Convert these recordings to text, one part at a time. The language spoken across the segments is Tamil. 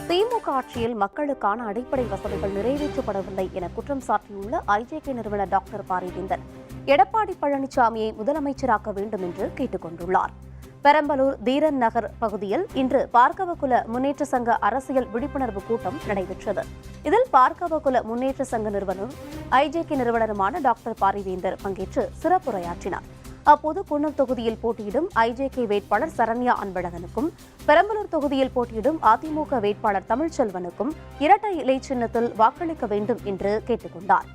திமுக ஆட்சியில் மக்களுக்கான அடிப்படை வசதிகள் நிறைவேற்றப்படவில்லை என குற்றம் சாட்டியுள்ள ஐஜேகே நிறுவனர் டாக்டர் பாரிவேந்தர் எடப்பாடி பழனிசாமியை முதலமைச்சராக்க வேண்டும் என்று கேட்டுக் கொண்டுள்ளார். பெரம்பலூர் தீரன் நகர் பகுதியில் இன்று பார்க்கவகுல முன்னேற்ற சங்க அரசியல் விழிப்புணர்வு கூட்டம் நடைபெற்றது. இதில் பார்க்கவகுல முன்னேற்ற சங்க நிறுவனர் ஐஜேகே நிறுவனருமான டாக்டர் பாரிவேந்தர் பங்கேற்று சிறப்புரையாற்றினார். அப்போது குன்னம் தொகுதியில் போட்டியிடும் ஐஜேகே வேட்பாளர் சரண்யா அன்பழகனுக்கும், பெரம்பலூர் தொகுதியில் போட்டியிடும் அதிமுக வேட்பாளர் தமிழ்ச்செல்வனுக்கும் இரட்டை இலை சின்னத்தில் வாக்களிக்க வேண்டும் என்று கேட்டுக் கொண்டார்.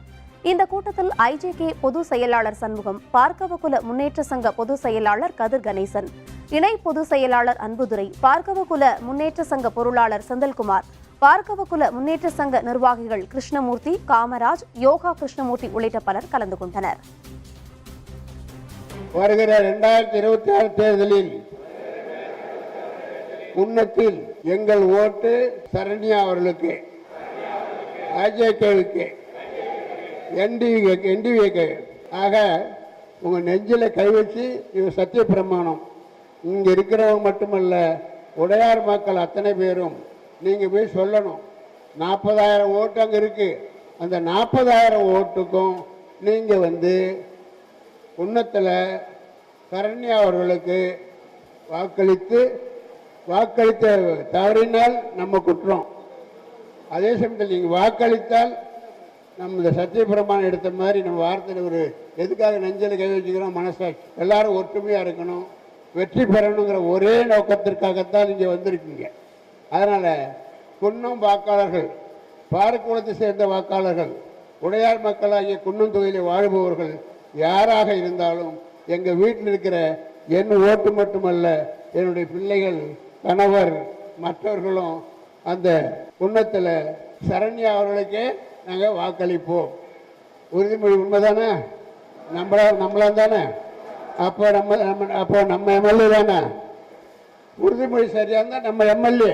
இந்த கூட்டத்தில் ஐஜேகே பொதுச் செயலாளர் சண்முகம், பார்க்கவகுல முன்னேற்ற சங்க பொதுச் செயலாளர் கதிர் கணேசன், இணை பொதுச் செயலாளர் அன்புதுரை, பார்க்கவகுல முன்னேற்ற சங்க பொருளாளர் செந்தில்குமார், பார்க்கவகுல முன்னேற்ற சங்க நிர்வாகிகள் கிருஷ்ணமூர்த்தி, காமராஜ், யோகா கிருஷ்ணமூர்த்தி உள்ளிட்ட பலர் கலந்து கொண்டனர். வருகிற 2026 தேர்தலில் குன்னத்தில் எங்கள் ஓட்டு சரண்யா அவர்களுக்கு, ஐஜேகேவுக்கு, என்டிவிக்கு ஆக உங்க நெஞ்சில கை வச்சு இது சத்திய பிரமாணம். இங்க இருக்கிறவங்க மட்டுமல்ல, உடையார் மக்கள் அத்தனை பேரும் நீங்க போய் சொல்லணும். 40,000 ஓட்டு அங்க இருக்கு. அந்த 40,000 ஓட்டுக்கும் நீங்க குன்னத்தில் சரண்யா அவர்களுக்கு வாக்களித்த தவறினால் நம்ம குற்றம். அதே சமயத்தில் நீங்கள் வாக்களித்தால் நம்ம இந்த சத்திய பிரமாணம் எடுத்த மாதிரி நம்ம வார்த்தையில் ஒரு எதுக்காக நெஞ்சல் கை வச்சுக்கிறோம், மனசாட்சி எல்லாரும் ஒற்றுமையாக இருக்கணும், வெற்றி பெறணுங்கிற ஒரே நோக்கத்திற்காகத்தான் இங்கே வந்திருக்கீங்க. அதனால் குன்னம் வாக்காளர்கள், பாரக்குளத்தை சேர்ந்த வாக்காளர்கள், உடையார் மக்களாகிய குன்னம் தொகுதியில் வாழ்பவர்கள் யாராக இருந்தாலும் எங்கள் வீட்டில் இருக்கிற என் ஓட்டு மட்டுமல்ல, என்னுடைய பிள்ளைகள், கணவர், மற்றவர்களும் அந்த குன்னத்தில் சரண்யா அவர்களுக்கே நாங்கள் வாக்களிப்போம். உறுதிமொழி உண்மைதானே? நம்மளாம் தானே? அப்போ நம்ம எம்எல்ஏ தானே? உறுதிமொழி சரியாக இருந்தால் நம்ம எம்எல்ஏ